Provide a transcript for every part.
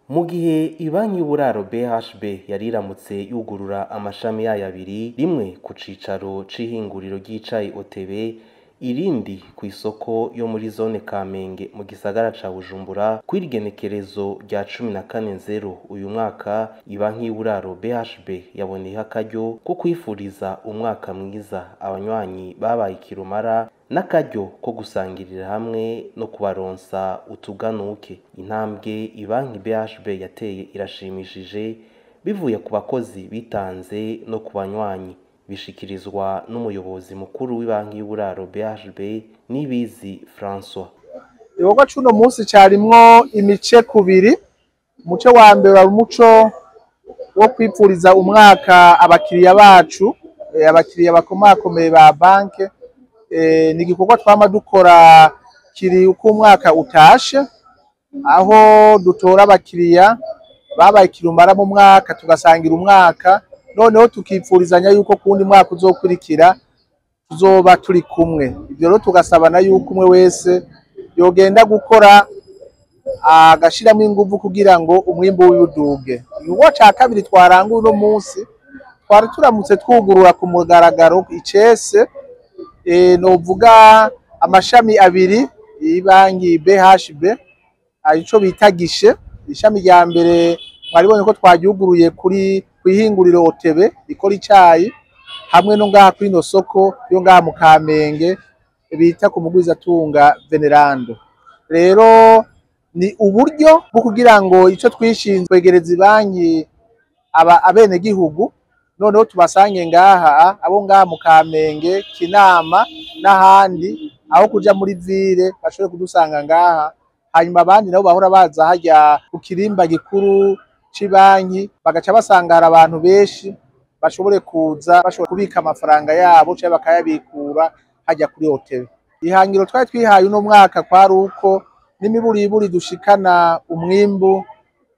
Mu gihe ibanki y'uburaro BHB yariramutse yugurura amashami yayo abiri, rimwe ku cicaro c'ihinguriro ry'icayi OTB, irindi kw'isoko yo muri zone Kamenge mu gisagara ca Bujumbura, kw'igenekerezo rya 14/0 uyu mwaka, ibanki y'uburaro BHB yaboneyeho akaryo ko kwifuriza umwaka mwiza abanywanyi babaye ikirumara, n'akaryo ko gusangirira hamwe no kubaronsa utuganuke. Intambwe ibanki BHB yateye irashimishije bivuye ku bakozi bitanze no ku banywanyi, bishikirizwa n'umuyobozi mukuru w'ibanki y'uburaro BHB Nibizi François. Igikorwa c'uno munsi carimwo imice kubiri. Umuce wa mbere wari umuco wo kwipfuriza umwaka abakiriya bacu, abakiriya bakomakomeye ba banke. Ni igikorwa twama dukora kiri uko umwaka utashe, aho dutora abakiriya babaye ikirumara mu mwaka tugasangira umwaka, noneho tukipfurizanya yuko kundi mwaka uzokurikira tuzoba turi kumwe. Ivyo rero tugasabana yuko umwe wese yogenda gukora agashiramo inguvu kugira ngo umwimbu w'uduge. Igikorwa ca kabiri twaranguye uno munsi, twari turamutse twugurura ku mugaragaro icese novuga amashami abiri y'ibanki BHB, ico bita gishe. Ishami rya mbere mwaribonye ko twaryuguruye kuri kw'ihinguriro OTB ikora icayi, hamwe no ngaha kw'ino soko yo ngaha mu Kamenge bita ku mugwizatunga Venerando. Rero ni uburyo bwo kugira ngo ico twishinzwe kwegereza ibanki abenegihugu, noneho tubasange ngaha abo ngaha mu Kamenge, Kinama n'ahandi, aho kuja muri ville bashobore kudusanga ngaha, hanyuma abandi nabo bahora baza harya ku kirimba gikuru c'ibanki bagaca basanga hari abantu benshi bashobore kuza bashobora kubika amafaranga yabo canke bakayabikura harya kuri OTB. Ihangiro twari twihaye uno mwaka kwari uko n'imiburiburi dushikana umwimbu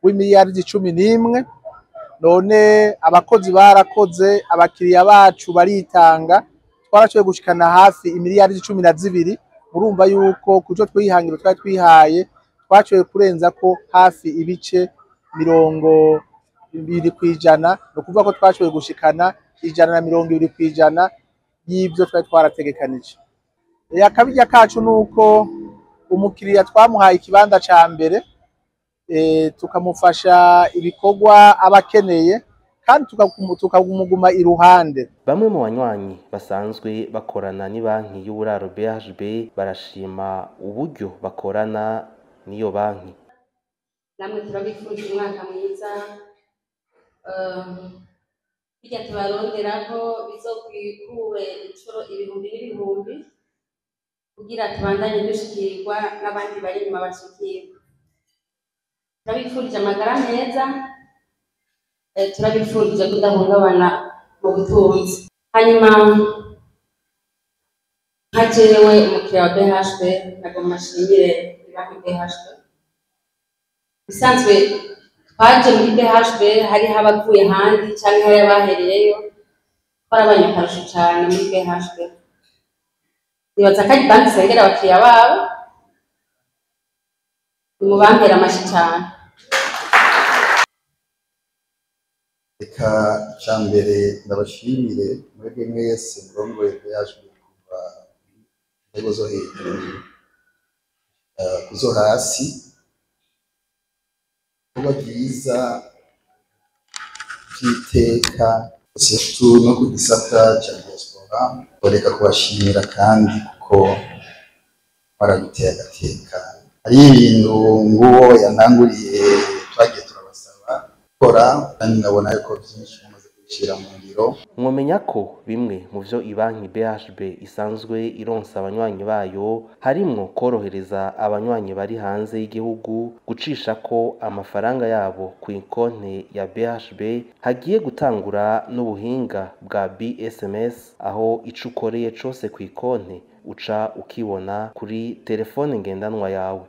w'imiliyaridi 11. None abakozi barakoze, abakiriya bacu baritanga, twarashoboye gushikana hafi imiliyaridi 12. Murumva yuko kuco twihangiro twari twihaye twashoboye kurenza ko hafi ibice 20%, no kuvuga ko twashoboye gushikana 120% y'ivyo twari twarategekanije. Akabirya kacu nuko umukiriya twamuhaye ikibanza ca mbere, tukamufasha ibikorwa abakeneye kandi tukamuguma iruhande. Bamwe mu banywanyi basanzwe bakorana n'ibanki y'uburaro BHB barashima uburyo bakorana n'iyo banki. Namwe turabifurije umwaka mwiza, bijya tubaronderako bizokwikure incuro ibihumbi n'ibihumbi kugira tubandanye dushikirwa n'abandi bari inyuma bashikirwa. Turabifurije amagara meza, turabifurije kudahungabana mu butunzi. Hanyuma nka jewe umukiriya wa BHB nagomba nshimire ibanki BHB. Bisanzwe twaje muri BHB hariho abavuye ahandi canke hari abahereyeyo, twarabanye akarusho cane muri BHB. Nibaza ko ari banki isengera abakiriya babo, nimubampere amashi cane. Reka cambere ndabashimire mwebwe mwese murongoye BHB kuva inzego zo hejuru kuzo hasi, kuba byiza vy'iteka surtout no ku gisata ca diaspora. Reka kubashimira kandi kuko baraduteye agateka. Hari ibintu nguwo yantanguriye twagiye turabasaba gukora, kandi nabona yuko vyinshi mumaze kubishira mu ngiro. Mwomenya ko bimwe mu vyo ibanki BHB isanzwe ironsa abanywanyi bayo harimwo korohereza abanywanyi bari hanze y'igihugu gucisha ko amafaranga yabo ku konti ya BHB, hagiye gutangura n'ubuhinga bwa BSMS, aho ico ukoreye cose ku konti uca ukibona kuri telefone ngendanwa yawe.